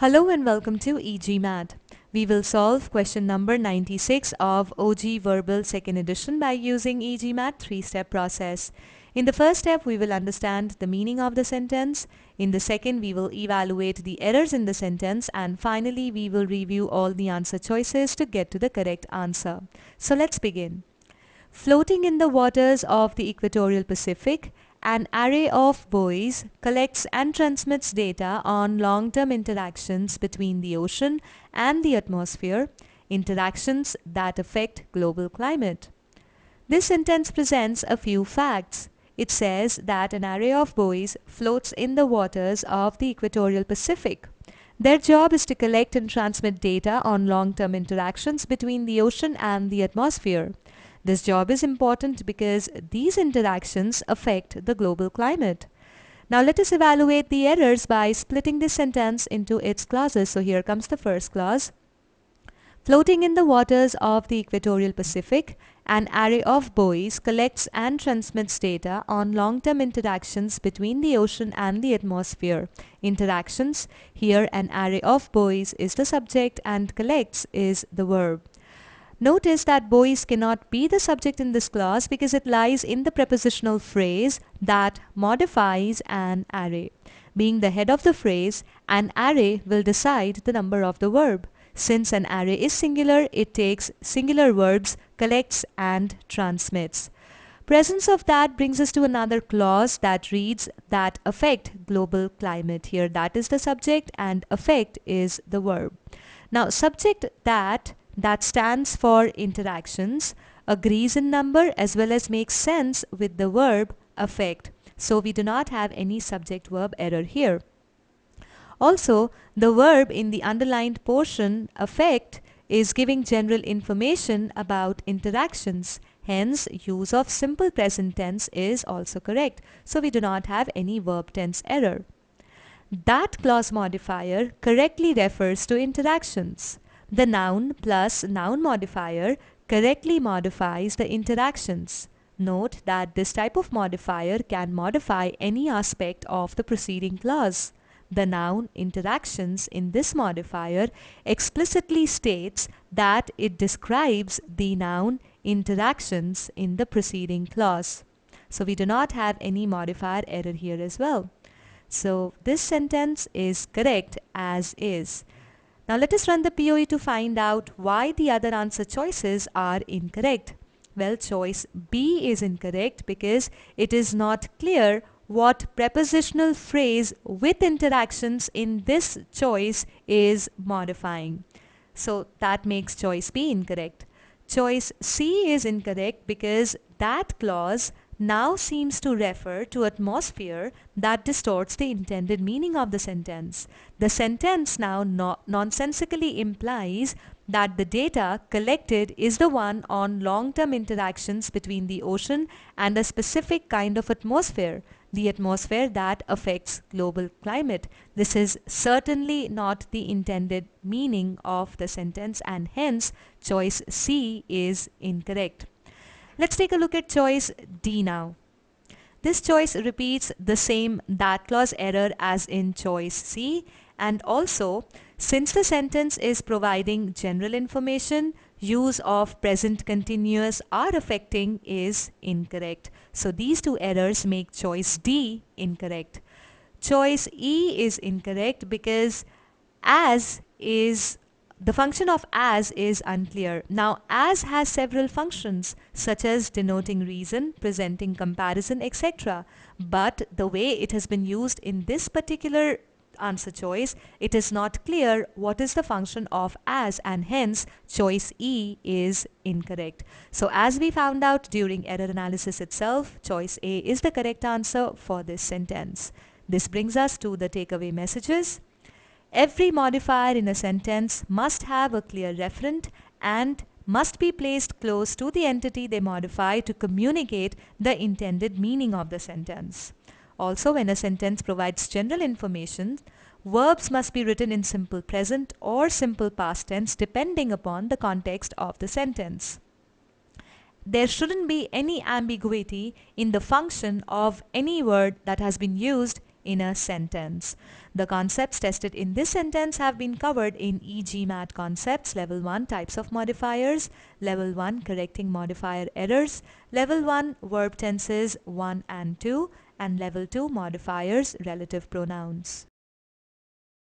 Hello and welcome to EG Math. We will solve question number 96 of OG Verbal Second Edition by using EG Math 3-step process. In the first step, we will understand the meaning of the sentence. In the second, we will evaluate the errors in the sentence, and finally, we will review all the answer choices to get to the correct answer. So let's begin. Floating in the waters of the equatorial Pacific, an array of buoys collects and transmits data on long-term interactions between the ocean and the atmosphere, interactions that affect global climate. This sentence presents a few facts. It says that an array of buoys floats in the waters of the equatorial Pacific. Their job is to collect and transmit data on long-term interactions between the ocean and the atmosphere. This job is important because these interactions affect the global climate. Now let us evaluate the errors by splitting this sentence into its clauses. So here comes the first clause. Floating in the waters of the equatorial Pacific, an array of buoys collects and transmits data on long-term interactions between the ocean and the atmosphere. Interactions, here an array of buoys is the subject and collects is the verb. Notice that buoys cannot be the subject in this clause because it lies in the prepositional phrase that modifies an array. Being the head of the phrase, an array will decide the number of the verb. Since an array is singular, it takes singular verbs, collects and transmits. Presence of that brings us to another clause that reads that affect global climate. Here that is the subject and affect is the verb. Now subject that stands for interactions, agrees in number as well as makes sense with the verb affect. So we do not have any subject verb error here. Also, the verb in the underlined portion affect is giving general information about interactions. Hence, use of simple present tense is also correct. So we do not have any verb tense error. That clause modifier correctly refers to interactions. The noun plus noun modifier correctly modifies the interactions. Note that this type of modifier can modify any aspect of the preceding clause. The noun interactions in this modifier explicitly states that it describes the noun interactions in the preceding clause. So we do not have any modifier error here as well. So this sentence is correct as is. Now let us run the POE to find out why the other answer choices are incorrect. Well, choice B is incorrect because it is not clear what prepositional phrase with interactions in this choice is modifying. So that makes choice B incorrect. Choice C is incorrect because that clause now seems to refer to atmosphere that distorts the intended meaning of the sentence. The sentence now nonsensically implies that the data collected is the one on long-term interactions between the ocean and a specific kind of atmosphere, the atmosphere that affects global climate. This is certainly not the intended meaning of the sentence, and hence choice C is incorrect. Let's take a look at choice D now. This choice repeats the same that clause error as in choice C, and also since the sentence is providing general information, use of present continuous are affecting is incorrect. So these two errors make choice D incorrect. Choice E is incorrect because the function of as is unclear. Now, as has several functions such as denoting reason, presenting comparison, etc. But the way it has been used in this particular answer choice, it is not clear what is the function of as, and hence choice E is incorrect. So as we found out during error analysis itself, choice A is the correct answer for this sentence. This brings us to the takeaway messages. Every modifier in a sentence must have a clear referent and must be placed close to the entity they modify to communicate the intended meaning of the sentence. Also, when a sentence provides general information, verbs must be written in simple present or simple past tense depending upon the context of the sentence. There shouldn't be any ambiguity in the function of any word that has been used in a sentence. The concepts tested in this sentence have been covered in e-GMAT Concepts Level 1 Types of Modifiers, Level 1 Correcting Modifier Errors, Level 1 Verb Tenses 1 and 2, and Level 2 Modifiers Relative Pronouns.